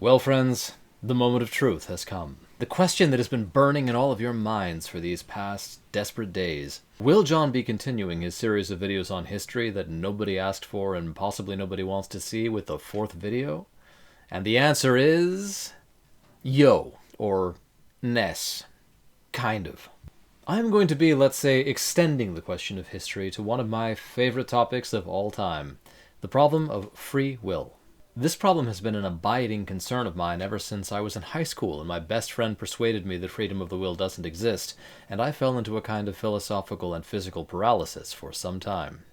Well, friends, the moment of truth has come. The question that has been burning in all of your minds for these past desperate days. Will John be continuing his series of videos on history that nobody asked for and possibly nobody wants to see with the fourth video? And the answer is... yo, or Ness. Kind of. I'm going to be, let's say, extending the question of history to one of my favorite topics of all time. The problem of free will. This problem has been an abiding concern of mine ever since I was in high school and my best friend persuaded me that freedom of the will doesn't exist, and I fell into a kind of philosophical and physical paralysis for some time.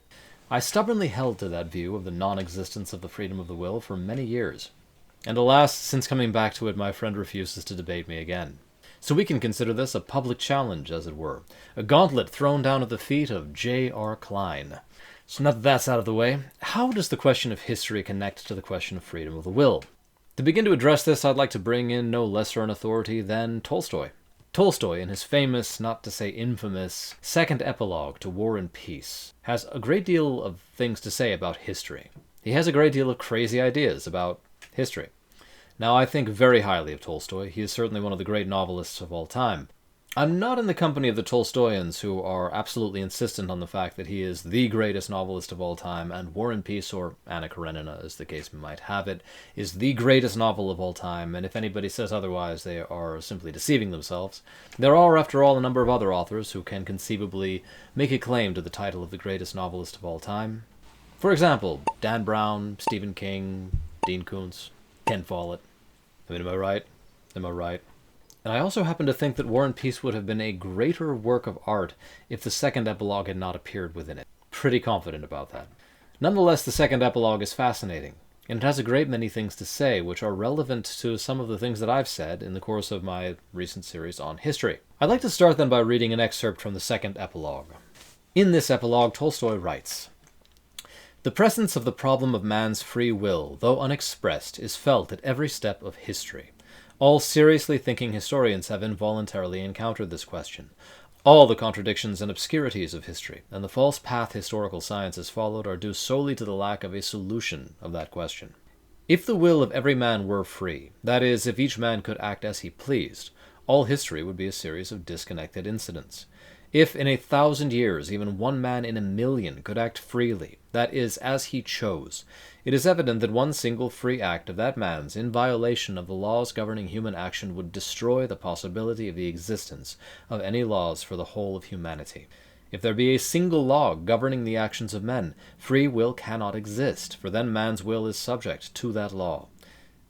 I stubbornly held to that view of the non-existence of the freedom of the will for many years. And alas, since coming back to it, my friend refuses to debate me again. So we can consider this a public challenge, as it were. A gauntlet thrown down at the feet of J.R. Klein. So now that that's out of the way, how does the question of history connect to the question of freedom of the will? To begin to address this, I'd like to bring in no lesser an authority than Tolstoy. Tolstoy, in his famous, not to say infamous, second epilogue to War and Peace, has a great deal of things to say about history. He has a great deal of crazy ideas about history. Now, I think very highly of Tolstoy. He is certainly one of the great novelists of all time. I'm not in the company of the Tolstoyans who are absolutely insistent on the fact that he is the greatest novelist of all time, and War and Peace, or Anna Karenina, as the case might have it, is the greatest novel of all time, and if anybody says otherwise, they are simply deceiving themselves. There are, after all, a number of other authors who can conceivably make a claim to the title of the greatest novelist of all time. For example, Dan Brown, Stephen King, Dean Koontz, Ken Follett. I mean, am I right? Am I right? And I also happen to think that War and Peace would have been a greater work of art if the second epilogue had not appeared within it. Pretty confident about that. Nonetheless, the second epilogue is fascinating, and it has a great many things to say which are relevant to some of the things that I've said in the course of my recent series on history. I'd like to start then by reading an excerpt from the second epilogue. In this epilogue, Tolstoy writes, "The presence of the problem of man's free will, though unexpressed, is felt at every step of history. All seriously thinking historians have involuntarily encountered this question. All the contradictions and obscurities of history, and the false path historical science has followed, are due solely to the lack of a solution of that question. If the will of every man were free, that is, if each man could act as he pleased, all history would be a series of disconnected incidents. If in 1,000 years even one man in 1,000,000 could act freely, that is, as he chose, it is evident that one single free act of that man's in violation of the laws governing human action would destroy the possibility of the existence of any laws for the whole of humanity. If there be a single law governing the actions of men, free will cannot exist, for then man's will is subject to that law.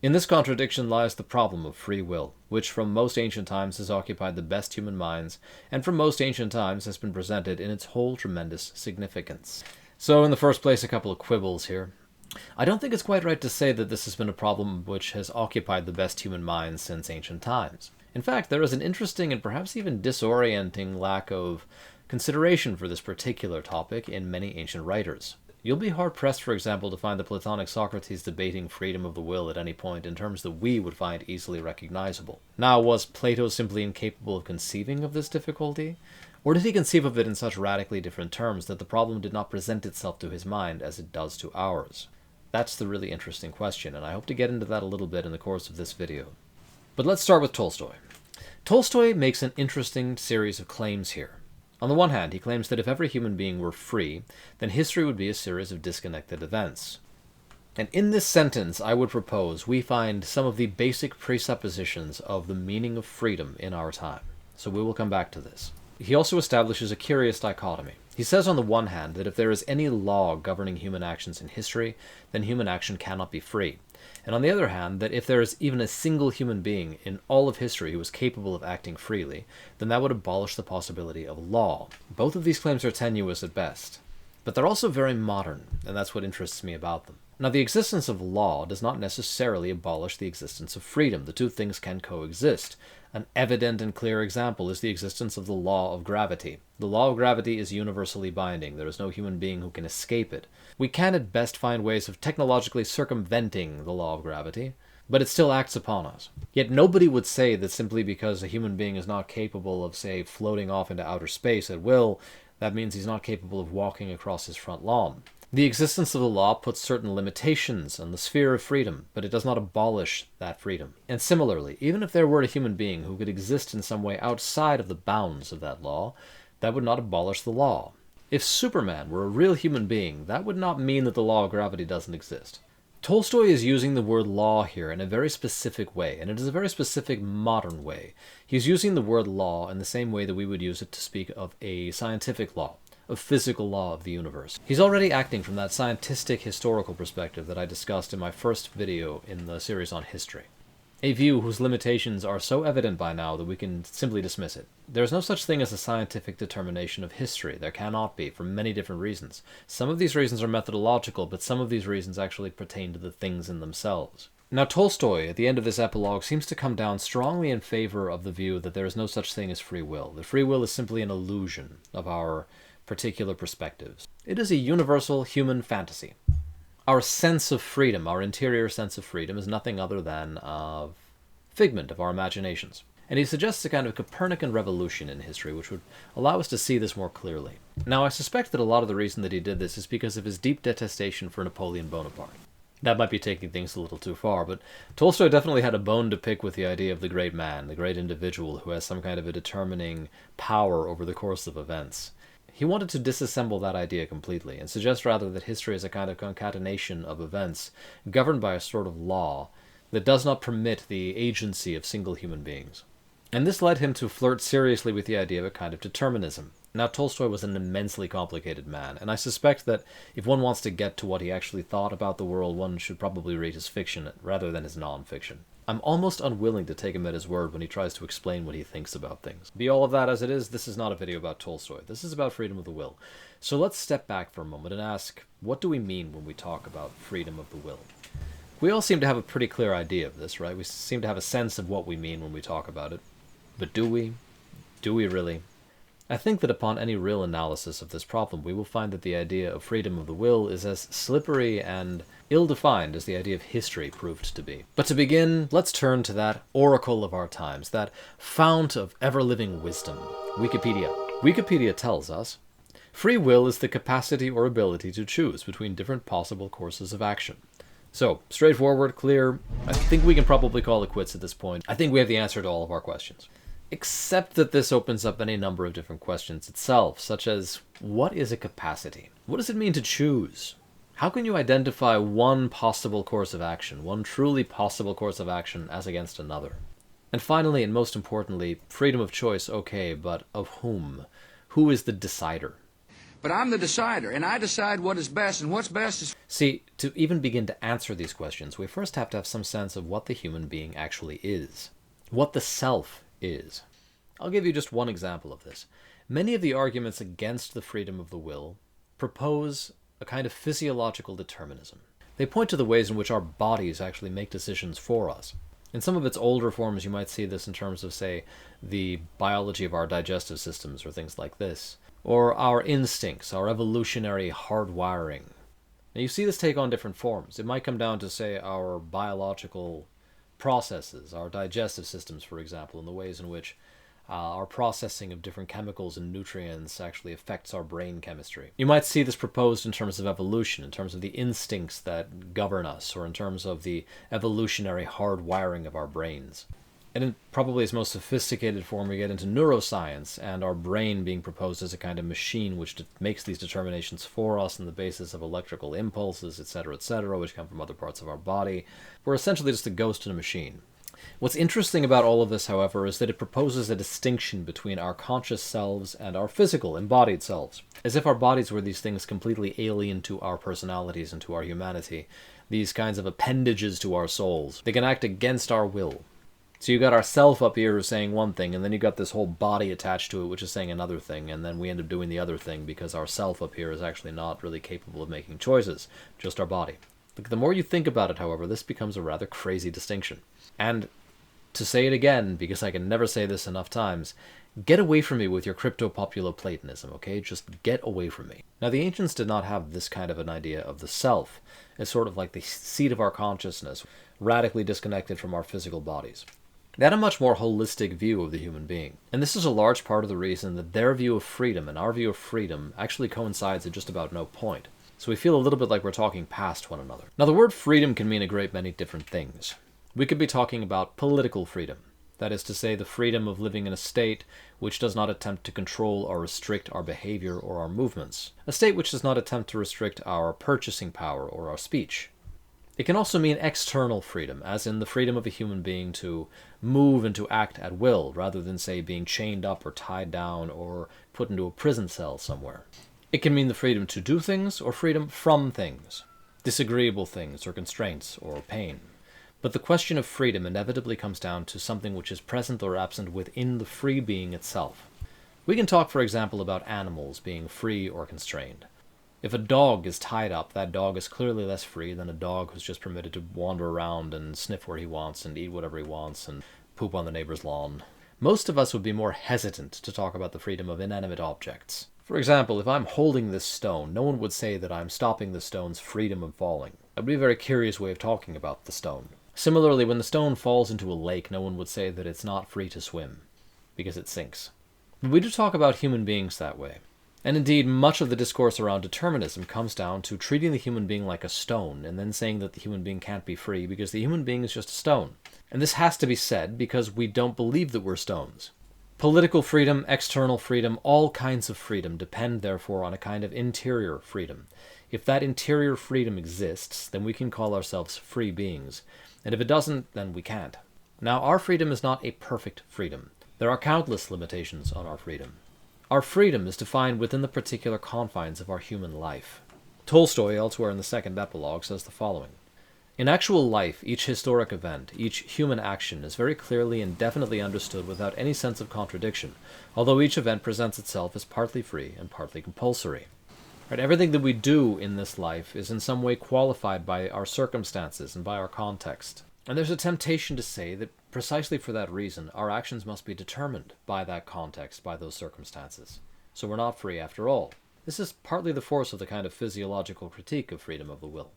In this contradiction lies the problem of free will, which from most ancient times has occupied the best human minds, and from most ancient times has been presented in its whole tremendous significance." So, in the first place, a couple of quibbles here. I don't think it's quite right to say that this has been a problem which has occupied the best human minds since ancient times. In fact, there is an interesting and perhaps even disorienting lack of consideration for this particular topic in many ancient writers. You'll be hard-pressed, for example, to find the Platonic Socrates debating freedom of the will at any point in terms that we would find easily recognizable. Now, was Plato simply incapable of conceiving of this difficulty? Or did he conceive of it in such radically different terms that the problem did not present itself to his mind as it does to ours? That's the really interesting question, and I hope to get into that a little bit in the course of this video. But let's start with Tolstoy. Tolstoy makes an interesting series of claims here. On the one hand, he claims that if every human being were free, then history would be a series of disconnected events. And in this sentence, I would propose we find some of the basic presuppositions of the meaning of freedom in our time. So we will come back to this. He also establishes a curious dichotomy. He says on the one hand that if there is any law governing human actions in history, then human action cannot be free. And on the other hand, that if there is even a single human being in all of history who is capable of acting freely, then that would abolish the possibility of law. Both of these claims are tenuous at best, but they're also very modern, and that's what interests me about them. Now, the existence of law does not necessarily abolish the existence of freedom. The two things can coexist. An evident and clear example is the existence of the law of gravity. The law of gravity is universally binding. There is no human being who can escape it. We can at best find ways of technologically circumventing the law of gravity, but it still acts upon us. Yet nobody would say that simply because a human being is not capable of, say, floating off into outer space at will, that means he's not capable of walking across his front lawn. The existence of the law puts certain limitations on the sphere of freedom, but it does not abolish that freedom. And similarly, even if there were a human being who could exist in some way outside of the bounds of that law, that would not abolish the law. If Superman were a real human being, that would not mean that the law of gravity doesn't exist. Tolstoy is using the word law here in a very specific way, and it is a very specific modern way. He's using the word law in the same way that we would use it to speak of a scientific law, a physical law of the universe. He's already acting from that scientific historical perspective that I discussed in my first video in the series on history. A view whose limitations are so evident by now that we can simply dismiss it. There is no such thing as a scientific determination of history. There cannot be, for many different reasons. Some of these reasons are methodological, but some of these reasons actually pertain to the things in themselves. Now Tolstoy, at the end of this epilogue, seems to come down strongly in favor of the view that there is no such thing as free will. That free will is simply an illusion of our particular perspectives. It is a universal human fantasy. Our sense of freedom, our interior sense of freedom, is nothing other than a figment of our imaginations. And he suggests a kind of Copernican revolution in history, which would allow us to see this more clearly. Now, I suspect that a lot of the reason that he did this is because of his deep detestation for Napoleon Bonaparte. That might be taking things a little too far, but Tolstoy definitely had a bone to pick with the idea of the great man, the great individual who has some kind of a determining power over the course of events. He wanted to disassemble that idea completely, and suggest rather that history is a kind of concatenation of events, governed by a sort of law that does not permit the agency of single human beings. And this led him to flirt seriously with the idea of a kind of determinism. Now, Tolstoy was an immensely complicated man, and I suspect that if one wants to get to what he actually thought about the world, one should probably read his fiction rather than his non-fiction. I'm almost unwilling to take him at his word when he tries to explain what he thinks about things. Be all of that as it is, this is not a video about Tolstoy. This is about freedom of the will. So let's step back for a moment and ask, what do we mean when we talk about freedom of the will? We all seem to have a pretty clear idea of this, right? We seem to have a sense of what we mean when we talk about it. But do we? Do we really? I think that upon any real analysis of this problem, we will find that the idea of freedom of the will is as slippery and ill-defined as the idea of history proved to be. But to begin, let's turn to that oracle of our times, that fount of ever-living wisdom, Wikipedia. Wikipedia tells us, free will is the capacity or ability to choose between different possible courses of action. So, straightforward, clear, I think we can probably call it quits at this point. I think we have the answer to all of our questions. Except that this opens up any number of different questions itself, such as, what is a capacity? What does it mean to choose? How can you identify one possible course of action, one truly possible course of action, as against another? And finally, and most importantly, freedom of choice, okay, but of whom? Who is the decider? But I'm the decider, and I decide what is best, and what's best is... See, to even begin to answer these questions, we first have to have some sense of what the human being actually is. What the self is. I'll give you just one example of this. Many of the arguments against the freedom of the will propose a kind of physiological determinism. They point to the ways in which our bodies actually make decisions for us. In some of its older forms, you might see this in terms of, say, the biology of our digestive systems or things like this, or our instincts, our evolutionary hardwiring. Now, you see this take on different forms. It might come down to, say, our biological processes, our digestive systems, for example, and the ways in which our processing of different chemicals and nutrients actually affects our brain chemistry. You might see this proposed in terms of evolution, in terms of the instincts that govern us, or in terms of the evolutionary hardwiring of our brains. And in probably its most sophisticated form, we get into neuroscience, and our brain being proposed as a kind of machine which makes these determinations for us on the basis of electrical impulses, etc., which come from other parts of our body. We're essentially just a ghost in a machine. What's interesting about all of this, however, is that it proposes a distinction between our conscious selves and our physical, embodied selves. As if our bodies were these things completely alien to our personalities and to our humanity, these kinds of appendages to our souls. They can act against our will. So you got our self up here saying one thing, and then you got this whole body attached to it which is saying another thing, and then we end up doing the other thing because our self up here is actually not really capable of making choices, just our body. The more you think about it, however, this becomes a rather crazy distinction. And to say it again, because I can never say this enough times, get away from me with your crypto-populo-Platonism, okay? Just get away from me. Now, the ancients did not have this kind of an idea of the self as sort of like the seat of our consciousness, radically disconnected from our physical bodies. They had a much more holistic view of the human being. And this is a large part of the reason that their view of freedom and our view of freedom actually coincides at just about no point. So we feel a little bit like we're talking past one another. Now, the word freedom can mean a great many different things. We could be talking about political freedom. That is to say, the freedom of living in a state which does not attempt to control or restrict our behavior or our movements. A state which does not attempt to restrict our purchasing power or our speech. It can also mean external freedom, as in the freedom of a human being to move and to act at will, rather than, say, being chained up or tied down or put into a prison cell somewhere. It can mean the freedom to do things or freedom from things, disagreeable things or constraints or pain. But the question of freedom inevitably comes down to something which is present or absent within the free being itself. We can talk, for example, about animals being free or constrained. If a dog is tied up, that dog is clearly less free than a dog who's just permitted to wander around and sniff where he wants and eat whatever he wants and poop on the neighbor's lawn. Most of us would be more hesitant to talk about the freedom of inanimate objects. For example, if I'm holding this stone, no one would say that I'm stopping the stone's freedom of falling. That would be a very curious way of talking about the stone. Similarly, when the stone falls into a lake, no one would say that it's not free to swim, because it sinks. But we do talk about human beings that way. And indeed, much of the discourse around determinism comes down to treating the human being like a stone, and then saying that the human being can't be free because the human being is just a stone. And this has to be said because we don't believe that we're stones. Political freedom, external freedom, all kinds of freedom depend therefore on a kind of interior freedom. If that interior freedom exists, then we can call ourselves free beings. And if it doesn't, then we can't. Now, our freedom is not a perfect freedom. There are countless limitations on our freedom. Our freedom is defined within the particular confines of our human life. Tolstoy, elsewhere in the second epilogue, says the following: "In actual life, each historic event, each human action is very clearly and definitely understood without any sense of contradiction, although each event presents itself as partly free and partly compulsory." Right? Everything that we do in this life is in some way qualified by our circumstances and by our context. And there's a temptation to say that precisely for that reason, our actions must be determined by that context, by those circumstances. So we're not free after all. This is partly the force of the kind of physiological critique of freedom of the will.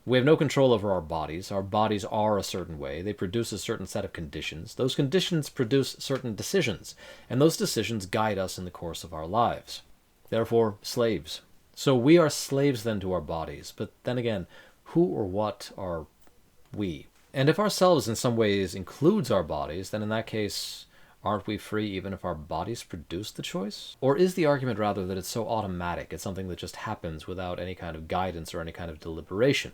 We have no control over our bodies. Our bodies are a certain way. They produce a certain set of conditions. Those conditions produce certain decisions, and those decisions guide us in the course of our lives. Therefore, slaves. So we are slaves then to our bodies, but then again, who or what are we? And if ourselves in some ways includes our bodies, then in that case, aren't we free even if our bodies produce the choice? Or is the argument rather that it's so automatic, it's something that just happens without any kind of guidance or any kind of deliberation,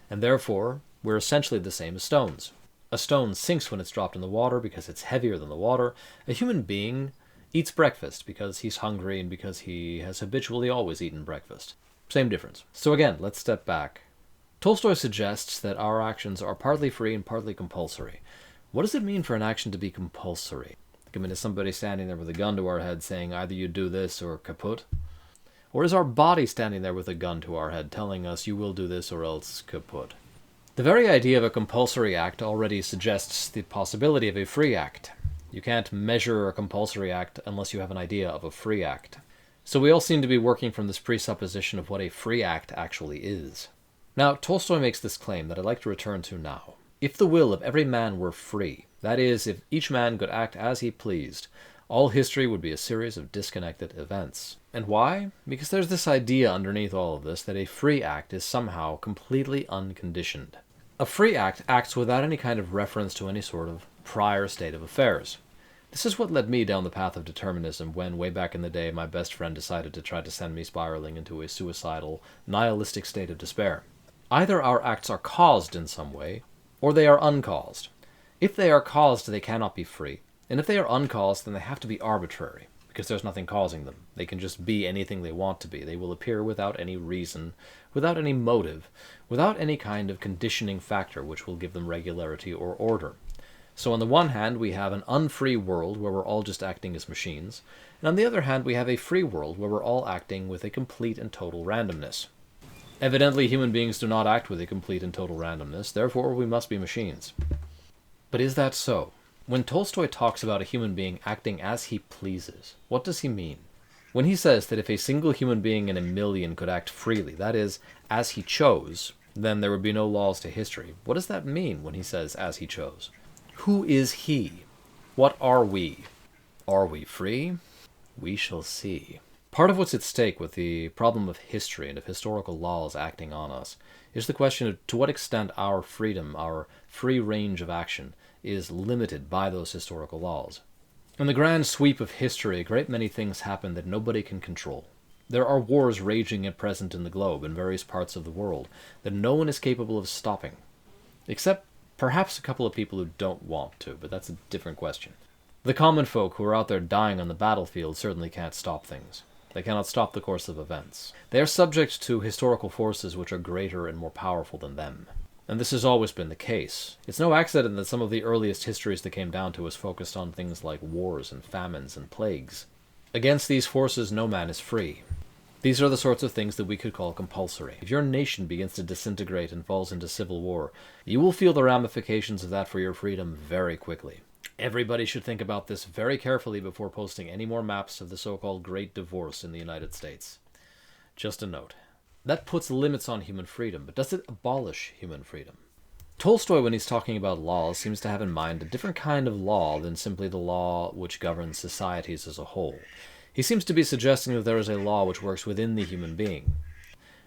and therefore we're essentially the same as stones? A stone sinks when it's dropped in the water because it's heavier than the water. A human being eats breakfast because he's hungry and because he has habitually always eaten breakfast. Same difference. So again, let's step back. Tolstoy suggests that our actions are partly free and partly compulsory. What does it mean for an action to be compulsory? I mean, is somebody standing there with a gun to our head saying either you do this or kaput? Or is our body standing there with a gun to our head telling us you will do this or else kaput? The very idea of a compulsory act already suggests the possibility of a free act. You can't measure a compulsory act unless you have an idea of a free act. So we all seem to be working from this presupposition of what a free act actually is. Now, Tolstoy makes this claim that I'd like to return to now. If the will of every man were free, that is, if each man could act as he pleased, all history would be a series of disconnected events. And why? Because there's this idea underneath all of this that a free act is somehow completely unconditioned. A free act acts without any kind of reference to any sort of prior state of affairs. This is what led me down the path of determinism when, way back in the day, my best friend decided to try to send me spiraling into a suicidal, nihilistic state of despair. Either our acts are caused in some way, or they are uncaused. If they are caused, they cannot be free. And if they are uncaused, then they have to be arbitrary, because there's nothing causing them. They can just be anything they want to be. They will appear without any reason, without any motive, without any kind of conditioning factor which will give them regularity or order. So on the one hand, we have an unfree world where we're all just acting as machines, and on the other hand, we have a free world where we're all acting with a complete and total randomness. Evidently, human beings do not act with a complete and total randomness, therefore we must be machines. But is that so? When Tolstoy talks about a human being acting as he pleases, what does he mean? When he says that if a single human being in a million could act freely, that is, as he chose, then there would be no laws to history, what does that mean when he says as he chose? Who is he? What are we? Are we free? We shall see. Part of what's at stake with the problem of history and of historical laws acting on us is the question of to what extent our freedom, our free range of action, is limited by those historical laws. In the grand sweep of history, a great many things happen that nobody can control. There are wars raging at present in the globe, in various parts of the world, that no one is capable of stopping. Except perhaps a couple of people who don't want to, but that's a different question. The common folk who are out there dying on the battlefield certainly can't stop things. They cannot stop the course of events. They are subject to historical forces which are greater and more powerful than them. And this has always been the case. It's no accident that some of the earliest histories that came down to us focused on things like wars and famines and plagues. Against these forces, no man is free. These are the sorts of things that we could call compulsory. If your nation begins to disintegrate and falls into civil war, you will feel the ramifications of that for your freedom very quickly. Everybody should think about this very carefully before posting any more maps of the so-called Great Divorce in the United States. Just a note. That puts limits on human freedom, but does it abolish human freedom? Tolstoy, when he's talking about laws, seems to have in mind a different kind of law than simply the law which governs societies as a whole. He seems to be suggesting that there is a law which works within the human being.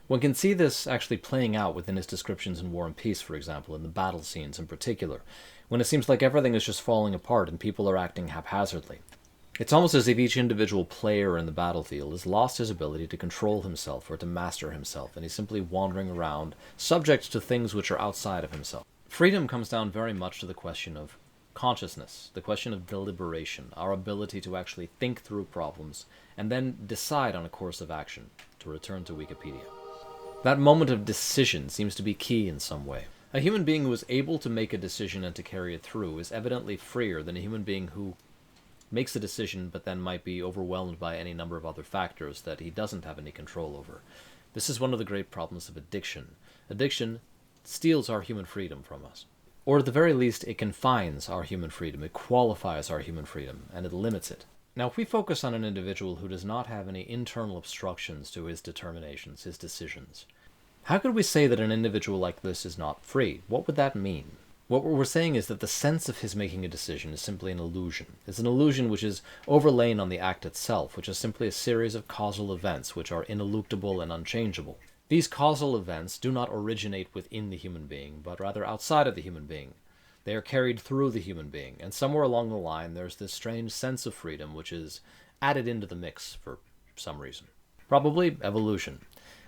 One can see this actually playing out within his descriptions in War and Peace, for example, in the battle scenes in particular, when it seems like everything is just falling apart and people are acting haphazardly. It's almost as if each individual player in the battlefield has lost his ability to control himself or to master himself, and he's simply wandering around, subject to things which are outside of himself. Freedom comes down very much to the question of consciousness, the question of deliberation, our ability to actually think through problems, and then decide on a course of action, to return to Wikipedia. That moment of decision seems to be key in some way. A human being who is able to make a decision and to carry it through is evidently freer than a human being who makes a decision but then might be overwhelmed by any number of other factors that he doesn't have any control over. This is one of the great problems of addiction. Addiction steals our human freedom from us. Or at the very least, it confines our human freedom, it qualifies our human freedom, and it limits it. Now, if we focus on an individual who does not have any internal obstructions to his determinations, his decisions, how could we say that an individual like this is not free? What would that mean? What we're saying is that the sense of his making a decision is simply an illusion. It's an illusion which is overlain on the act itself, which is simply a series of causal events which are ineluctable and unchangeable. These causal events do not originate within the human being, but rather outside of the human being. They are carried through the human being, and somewhere along the line there's this strange sense of freedom which is added into the mix for some reason. Probably evolution.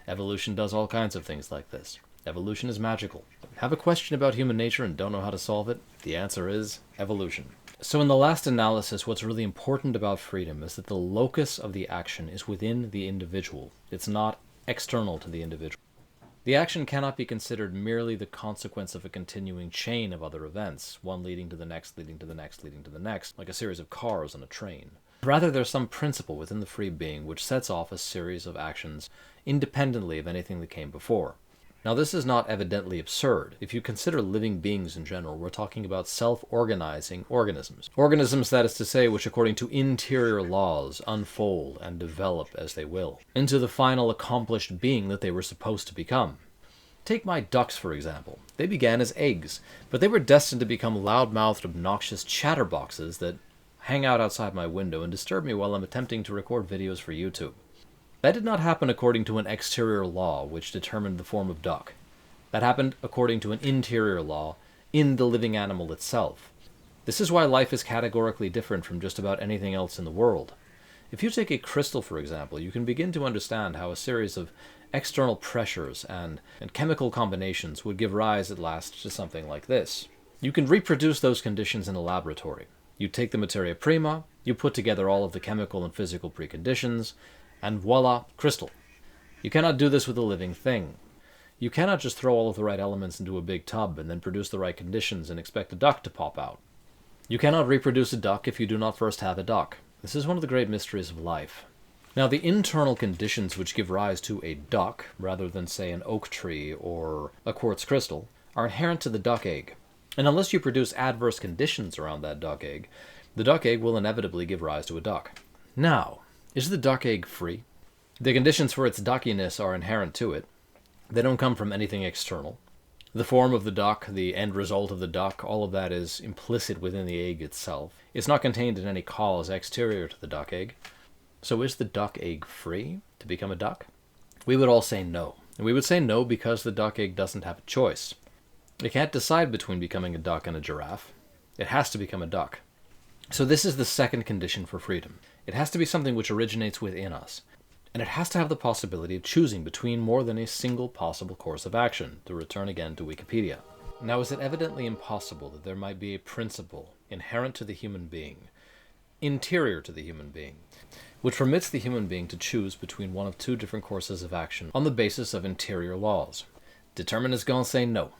Evolution does all kinds of things like this. Evolution is magical. Have a question about human nature and don't know how to solve it? The answer is evolution. So in the last analysis, what's really important about freedom is that the locus of the action is within the individual. It's not external to the individual. The action cannot be considered merely the consequence of a continuing chain of other events, one leading to the next, leading to the next, leading to the next, like a series of cars on a train. Rather, there's some principle within the free being which sets off a series of actions independently of anything that came before. Now, this is not evidently absurd. If you consider living beings in general, we're talking about self-organizing organisms. Organisms, that is to say, which according to interior laws unfold and develop as they will, into the final accomplished being that they were supposed to become. Take my ducks, for example. They began as eggs, but they were destined to become loud-mouthed, obnoxious chatterboxes that hang out outside my window and disturb me while I'm attempting to record videos for YouTube. That did not happen according to an exterior law which determined the form of duck. That happened according to an interior law in the living animal itself. This is why life is categorically different from just about anything else in the world. If you take a crystal, for example, you can begin to understand how a series of external pressures and chemical combinations would give rise at last to something like this. You can reproduce those conditions in a laboratory. You take the materia prima, you put together all of the chemical and physical preconditions, and voila, crystal. You cannot do this with a living thing. You cannot just throw all of the right elements into a big tub and then produce the right conditions and expect a duck to pop out. You cannot reproduce a duck if you do not first have a duck. This is one of the great mysteries of life. Now, the internal conditions which give rise to a duck, rather than, say, an oak tree or a quartz crystal, are inherent to the duck egg. And unless you produce adverse conditions around that duck egg, the duck egg will inevitably give rise to a duck. Now, is the duck egg free? The conditions for its duckiness are inherent to it. They don't come from anything external. The form of the duck, the end result of the duck, all of that is implicit within the egg itself. It's not contained in any cause exterior to the duck egg. So is the duck egg free to become a duck? We would all say no. And we would say no because the duck egg doesn't have a choice. It can't decide between becoming a duck and a giraffe. It has to become a duck. So this is the second condition for freedom. It has to be something which originates within us. And it has to have the possibility of choosing between more than a single possible course of action, to return again to Wikipedia. Now, is it evidently impossible that there might be a principle inherent to the human being, interior to the human being, which permits the human being to choose between one of two different courses of action on the basis of interior laws? Determinists gonna say no.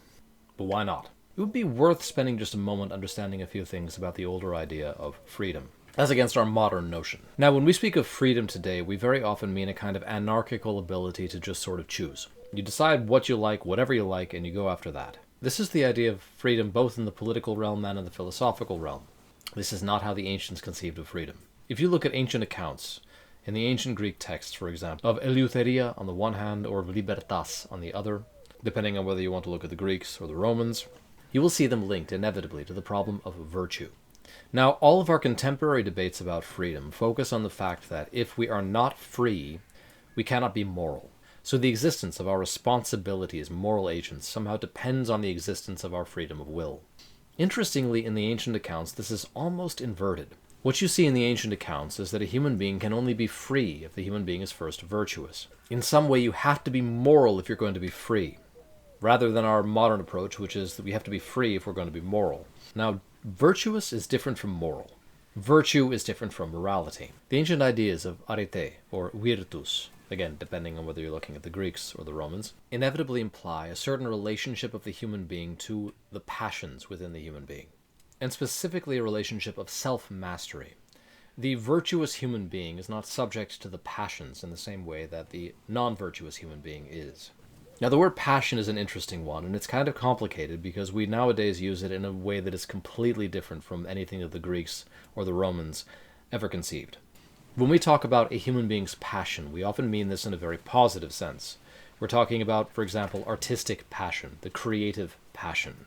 But why not? It would be worth spending just a moment understanding a few things about the older idea of freedom, as against our modern notion. Now, when we speak of freedom today, we very often mean a kind of anarchical ability to just sort of choose. You decide what you like, whatever you like, and you go after that. This is the idea of freedom both in the political realm and in the philosophical realm. This is not how the ancients conceived of freedom. If you look at ancient accounts, in the ancient Greek texts, for example, of eleutheria on the one hand or of libertas on the other, depending on whether you want to look at the Greeks or the Romans, you will see them linked inevitably to the problem of virtue. Now, all of our contemporary debates about freedom focus on the fact that if we are not free, we cannot be moral. So the existence of our responsibility as moral agents somehow depends on the existence of our freedom of will. Interestingly, in the ancient accounts, this is almost inverted. What you see in the ancient accounts is that a human being can only be free if the human being is first virtuous. In some way, you have to be moral if you're going to be free, rather than our modern approach, which is that we have to be free if we're going to be moral. Now, virtuous is different from moral. Virtue is different from morality. The ancient ideas of arete, or virtus, again, depending on whether you're looking at the Greeks or the Romans, inevitably imply a certain relationship of the human being to the passions within the human being, and specifically a relationship of self-mastery. The virtuous human being is not subject to the passions in the same way that the non-virtuous human being is. Now, the word passion is an interesting one, and it's kind of complicated because we nowadays use it in a way that is completely different from anything that the Greeks or the Romans ever conceived. When we talk about a human being's passion, we often mean this in a very positive sense. We're talking about, for example, artistic passion, the creative passion,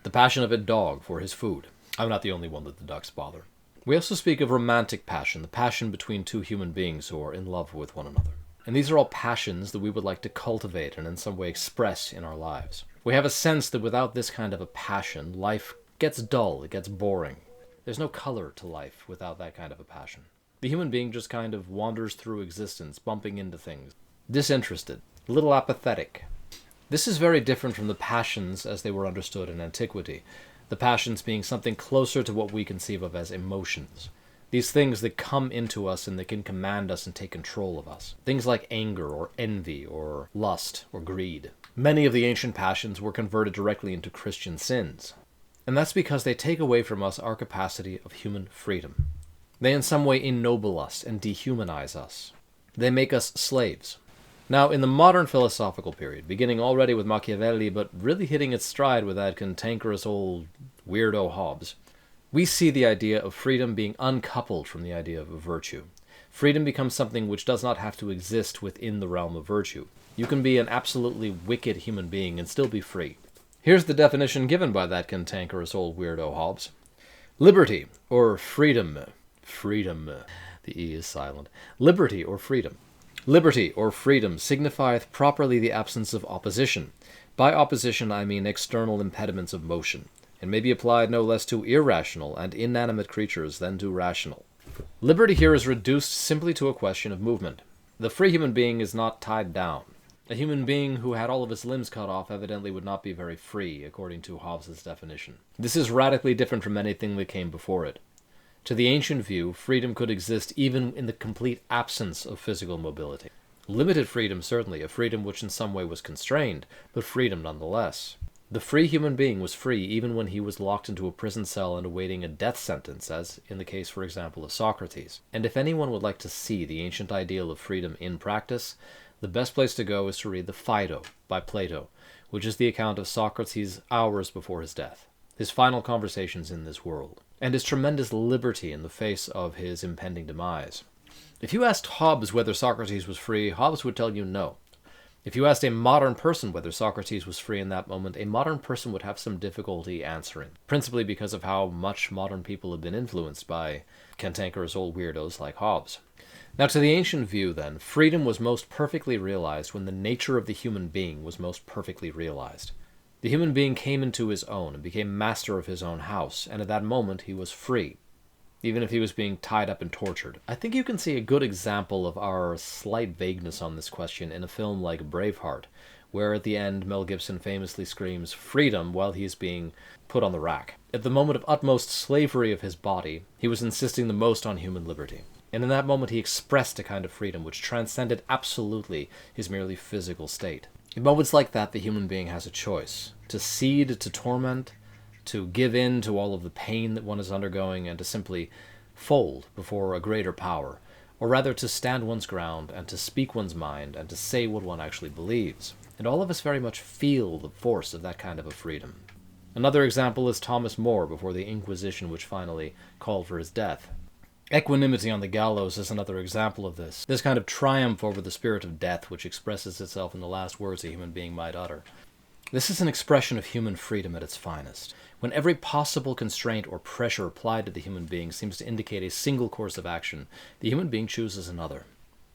the passion of a dog for his food. I'm not the only one that the ducks bother. We also speak of romantic passion, the passion between two human beings who are in love with one another. And these are all passions that we would like to cultivate and in some way express in our lives. We have a sense that without this kind of a passion, life gets dull, it gets boring. There's no color to life without that kind of a passion. The human being just kind of wanders through existence, bumping into things, disinterested, a little apathetic. This is very different from the passions as they were understood in antiquity, the passions being something closer to what we conceive of as emotions. These things that come into us and that can command us and take control of us. Things like anger or envy or lust or greed. Many of the ancient passions were converted directly into Christian sins. And that's because they take away from us our capacity of human freedom. They in some way ennoble us and dehumanize us. They make us slaves. Now, in the modern philosophical period, beginning already with Machiavelli, but really hitting its stride with that cantankerous old weirdo Hobbes, we see the idea of freedom being uncoupled from the idea of virtue. Freedom becomes something which does not have to exist within the realm of virtue. You can be an absolutely wicked human being and still be free. Here's the definition given by that cantankerous old weirdo Hobbes. Liberty, or freedom. Freedom. The E is silent. Liberty, or freedom. Liberty, or freedom, signifieth properly the absence of opposition. By opposition I mean external impediments of motion, and may be applied no less to irrational and inanimate creatures than to rational. Liberty here is reduced simply to a question of movement. The free human being is not tied down. A human being who had all of his limbs cut off evidently would not be very free, according to Hobbes' definition. This is radically different from anything that came before it. To the ancient view, freedom could exist even in the complete absence of physical mobility. Limited freedom, certainly, a freedom which in some way was constrained, but freedom nonetheless. The free human being was free even when he was locked into a prison cell and awaiting a death sentence, as in the case, for example, of Socrates. And if anyone would like to see the ancient ideal of freedom in practice, the best place to go is to read the Phaedo by Plato, which is the account of Socrates' hours before his death, his final conversations in this world, and his tremendous liberty in the face of his impending demise. If you asked Hobbes whether Socrates was free, Hobbes would tell you no. If you asked a modern person whether Socrates was free in that moment, a modern person would have some difficulty answering, principally because of how much modern people have been influenced by cantankerous old weirdos like Hobbes. Now, to the ancient view, then, freedom was most perfectly realized when the nature of the human being was most perfectly realized. The human being came into his own and became master of his own house, and at that moment he was free, even if he was being tied up and tortured. I think you can see a good example of our slight vagueness on this question in a film like Braveheart, where at the end Mel Gibson famously screams freedom while he is being put on the rack. At the moment of utmost slavery of his body, he was insisting the most on human liberty. And in that moment he expressed a kind of freedom which transcended absolutely his merely physical state. In moments like that, the human being has a choice: to cede to torment, to give in to all of the pain that one is undergoing, and to simply fold before a greater power, or rather to stand one's ground and to speak one's mind and to say what one actually believes. And all of us very much feel the force of that kind of a freedom. Another example is Thomas More before the Inquisition, which finally called for his death. Equanimity on the gallows is another example of this kind of triumph over the spirit of death which expresses itself in the last words a human being might utter. This is an expression of human freedom at its finest, when every possible constraint or pressure applied to the human being seems to indicate a single course of action. The human being chooses another.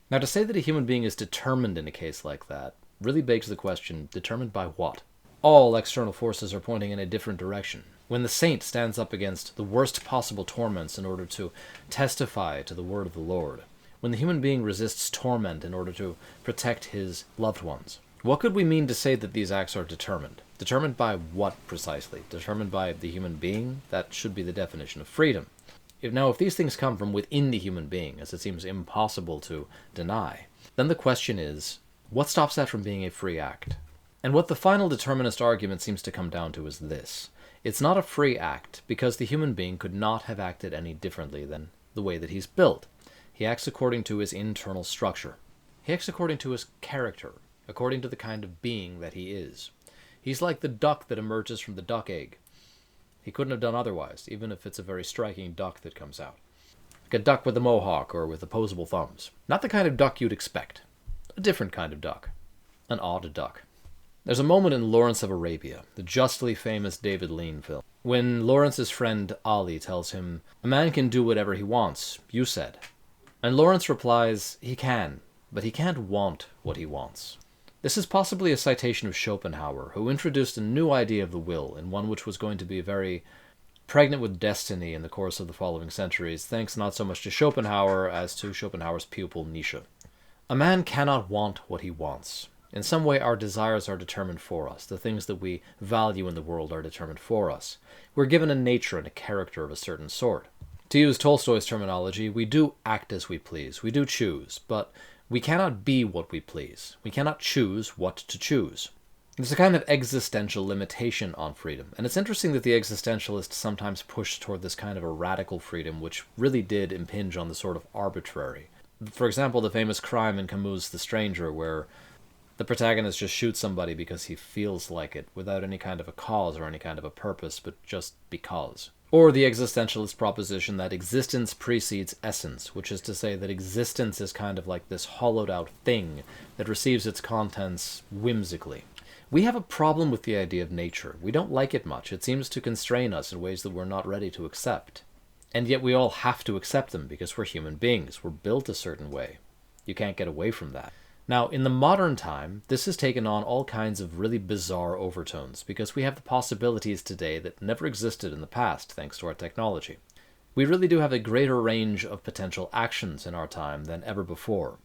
Now, to say that a human being is determined in a case like that really begs the question, determined by what? All external forces are pointing in a different direction. When the saint stands up against the worst possible torments in order to testify to the word of the Lord, when the human being resists torment in order to protect his loved ones, what could we mean to say that these acts are determined? Determined by what precisely? Determined by the human being? That should be the definition of freedom. If these things come from within the human being, as it seems impossible to deny, then the question is, what stops that from being a free act? And what the final determinist argument seems to come down to is this: it's not a free act because the human being could not have acted any differently than the way that he's built. He acts according to his internal structure. He acts according to his character, according to the kind of being that he is. He's like the duck that emerges from the duck egg. He couldn't have done otherwise, even if it's a very striking duck that comes out. Like a duck with a mohawk or with opposable thumbs. Not the kind of duck you'd expect. A different kind of duck. An odd duck. There's a moment in Lawrence of Arabia, the justly famous David Lean film, when Lawrence's friend Ali tells him, "A man can do whatever he wants, you said." And Lawrence replies, "He can, but he can't want what he wants." This is possibly a citation of Schopenhauer, who introduced a new idea of the will, and one which was going to be very pregnant with destiny in the course of the following centuries, thanks not so much to Schopenhauer as to Schopenhauer's pupil Nietzsche. A man cannot want what he wants. In some way, our desires are determined for us. The things that we value in the world are determined for us. We're given a nature and a character of a certain sort. To use Tolstoy's terminology, we do act as we please. We do choose, but we cannot be what we please. We cannot choose what to choose. There's a kind of existential limitation on freedom, and it's interesting that the existentialists sometimes push toward this kind of a radical freedom, which really did impinge on the sort of arbitrary. For example, the famous crime in Camus' The Stranger, where the protagonist just shoots somebody because he feels like it, without any kind of a cause or any kind of a purpose, but just because. Or the existentialist proposition that existence precedes essence, which is to say that existence is kind of like this hollowed out thing that receives its contents whimsically. We have a problem with the idea of nature. We don't like it much. It seems to constrain us in ways that we're not ready to accept. And yet we all have to accept them because we're human beings. We're built a certain way. You can't get away from that. Now, in the modern time, this has taken on all kinds of really bizarre overtones because we have the possibilities today that never existed in the past thanks to our technology. We really do have a greater range of potential actions in our time than ever before.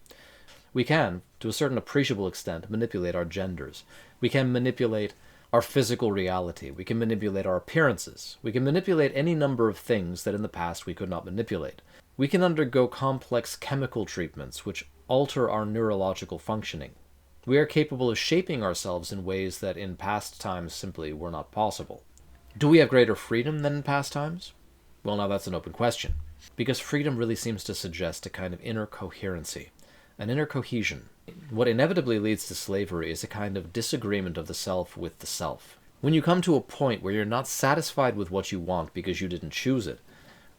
We can, to a certain appreciable extent, manipulate our genders. We can manipulate our physical reality. We can manipulate our appearances. We can manipulate any number of things that in the past we could not manipulate. We can undergo complex chemical treatments which alter our neurological functioning. We are capable of shaping ourselves in ways that in past times simply were not possible. Do we have greater freedom than in past times? Well, now that's an open question, because freedom really seems to suggest a kind of inner coherency, an inner cohesion. What inevitably leads to slavery is a kind of disagreement of the self with the self. When you come to a point where you're not satisfied with what you want because you didn't choose it,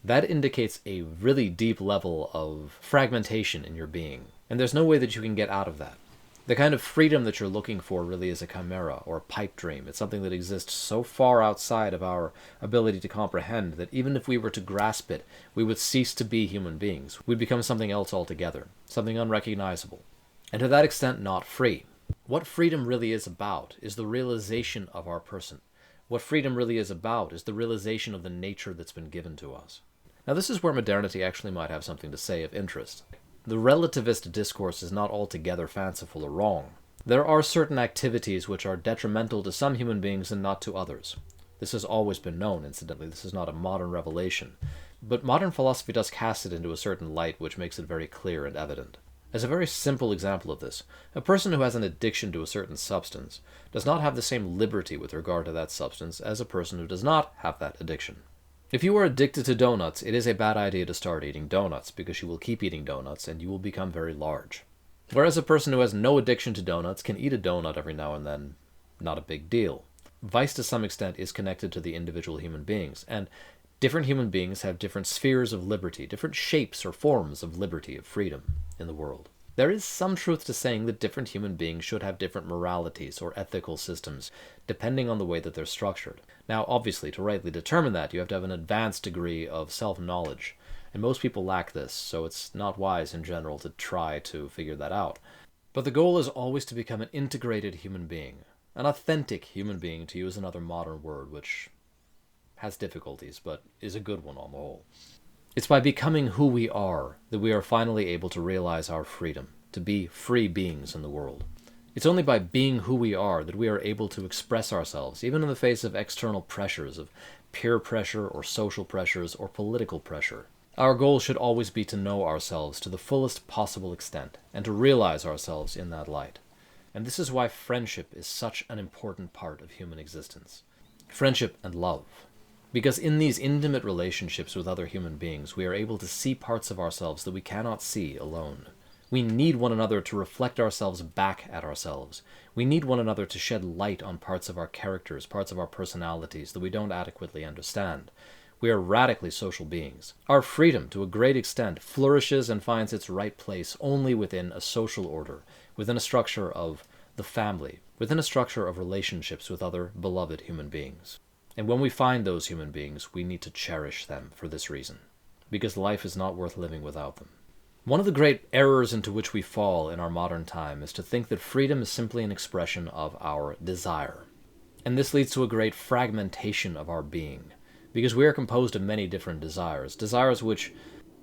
that indicates a really deep level of fragmentation in your being, and there's no way that you can get out of that. The kind of freedom that you're looking for really is a chimera or a pipe dream. It's something that exists so far outside of our ability to comprehend that even if we were to grasp it, we would cease to be human beings. We'd become something else altogether, something unrecognizable, and to that extent not free. What freedom really is about is the realization of our person. What freedom really is about is the realization of the nature that's been given to us. Now this is where modernity actually might have something to say of interest. The relativist discourse is not altogether fanciful or wrong. There are certain activities which are detrimental to some human beings and not to others. This has always been known, incidentally. This is not a modern revelation. But modern philosophy does cast it into a certain light which makes it very clear and evident. As a very simple example of this, a person who has an addiction to a certain substance does not have the same liberty with regard to that substance as a person who does not have that addiction. If you are addicted to donuts, it is a bad idea to start eating donuts, because you will keep eating donuts and you will become very large. Whereas a person who has no addiction to donuts can eat a donut every now and then, not a big deal. Vice to some extent is connected to the individual human beings, and different human beings have different spheres of liberty, different shapes or forms of liberty, of freedom in the world. There is some truth to saying that different human beings should have different moralities or ethical systems, depending on the way that they're structured. Now, obviously, to rightly determine that, you have to have an advanced degree of self-knowledge, and most people lack this, so it's not wise in general to try to figure that out. But the goal is always to become an integrated human being, an authentic human being, to use another modern word, which has difficulties, but is a good one on the whole. It's by becoming who we are that we are finally able to realize our freedom, to be free beings in the world. It's only by being who we are that we are able to express ourselves, even in the face of external pressures, of peer pressure or social pressures or political pressure. Our goal should always be to know ourselves to the fullest possible extent, and to realize ourselves in that light. And this is why friendship is such an important part of human existence. Friendship and love. Because in these intimate relationships with other human beings, we are able to see parts of ourselves that we cannot see alone. We need one another to reflect ourselves back at ourselves. We need one another to shed light on parts of our characters, parts of our personalities that we don't adequately understand. We are radically social beings. Our freedom, to a great extent, flourishes and finds its right place only within a social order, within a structure of the family, within a structure of relationships with other beloved human beings. And when we find those human beings, we need to cherish them for this reason, because life is not worth living without them. One of the great errors into which we fall in our modern time is to think that freedom is simply an expression of our desire. And this leads to a great fragmentation of our being, because we are composed of many different desires, desires which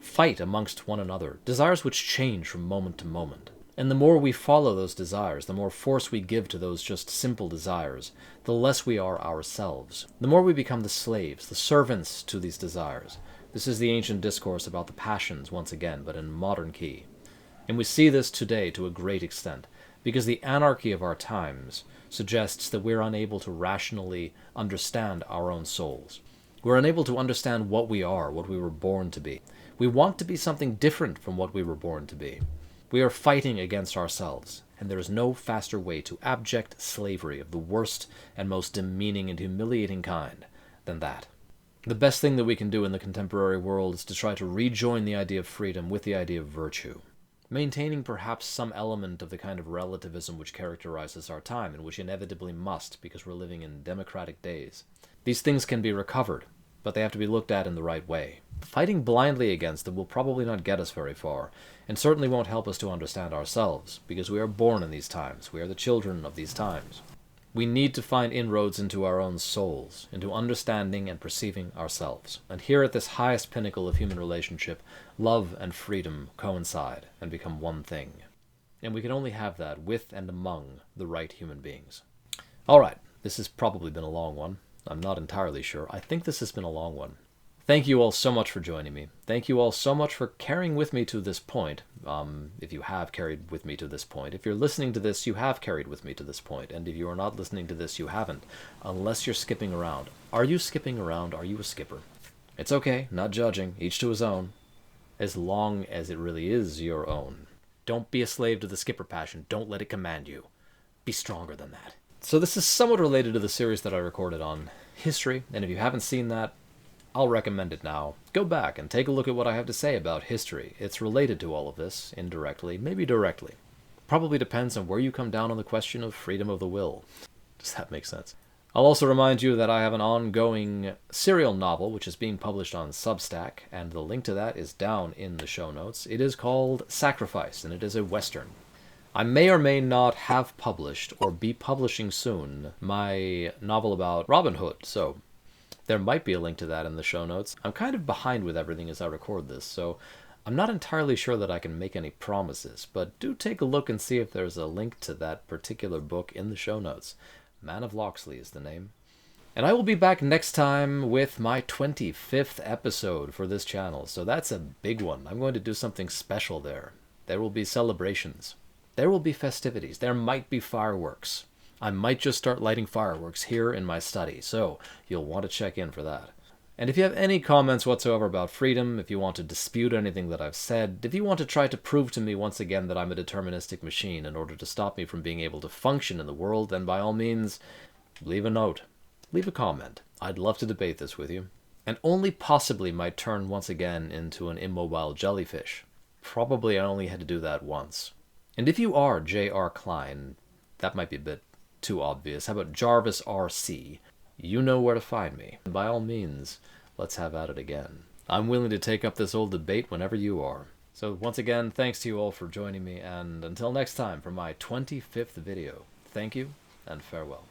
fight amongst one another, desires which change from moment to moment. And the more we follow those desires, the more force we give to those just simple desires, the less we are ourselves. The more we become the slaves, the servants to these desires. This is the ancient discourse about the passions, once again, but in modern key. And we see this today to a great extent, because the anarchy of our times suggests that we're unable to rationally understand our own souls. We're unable to understand what we are, what we were born to be. We want to be something different from what we were born to be. We are fighting against ourselves, and there is no faster way to abject slavery of the worst and most demeaning and humiliating kind than that. The best thing that we can do in the contemporary world is to try to rejoin the idea of freedom with the idea of virtue, maintaining perhaps some element of the kind of relativism which characterizes our time, and which inevitably must, because we're living in democratic days. These things can be recovered, but they have to be looked at in the right way. Fighting blindly against them will probably not get us very far, and certainly won't help us to understand ourselves, because we are born in these times. We are the children of these times. We need to find inroads into our own souls, into understanding and perceiving ourselves. And here at this highest pinnacle of human relationship, love and freedom coincide and become one thing. And we can only have that with and among the right human beings. All right, this has probably been a long one. I'm not entirely sure. I think this has been a long one. Thank you all so much for joining me. Thank you all so much for carrying with me to this point. If you have carried with me to this point. If you're listening to this, you have carried with me to this point. And if you are not listening to this, you haven't. Unless you're skipping around. Are you skipping around? Are you a skipper? It's okay, not judging. Each to his own. As long as it really is your own. Don't be a slave to the skipper passion. Don't let it command you. Be stronger than that. So this is somewhat related to the series that I recorded on history. And if you haven't seen that, I'll recommend it now. Go back and take a look at what I have to say about history. It's related to all of this, indirectly, maybe directly. Probably depends on where you come down on the question of freedom of the will. Does that make sense? I'll also remind you that I have an ongoing serial novel which is being published on Substack, and the link to that is down in the show notes. It is called Sacrifice, and it is a Western. I may or may not have published, or be publishing soon, my novel about Robin Hood, so there might be a link to that in the show notes. I'm kind of behind with everything as I record this, so I'm not entirely sure that I can make any promises, but do take a look and see if there's a link to that particular book in the show notes. Man of Locksley is the name. And I will be back next time with my 25th episode for this channel, so that's a big one. I'm going to do something special there. There will be celebrations. There will be festivities. There might be fireworks. I might just start lighting fireworks here in my study, so you'll want to check in for that. And if you have any comments whatsoever about freedom, if you want to dispute anything that I've said, if you want to try to prove to me once again that I'm a deterministic machine in order to stop me from being able to function in the world, then by all means, leave a note. Leave a comment. I'd love to debate this with you. And only possibly might turn once again into an immobile jellyfish. Probably I only had to do that once. And if you are J.R. Klein, that might be a bit too obvious. How about Jarvis R.C.? You know where to find me. And by all means, let's have at it again. I'm willing to take up this old debate whenever you are. So once again, thanks to you all for joining me, and until next time for my 25th video, thank you and farewell.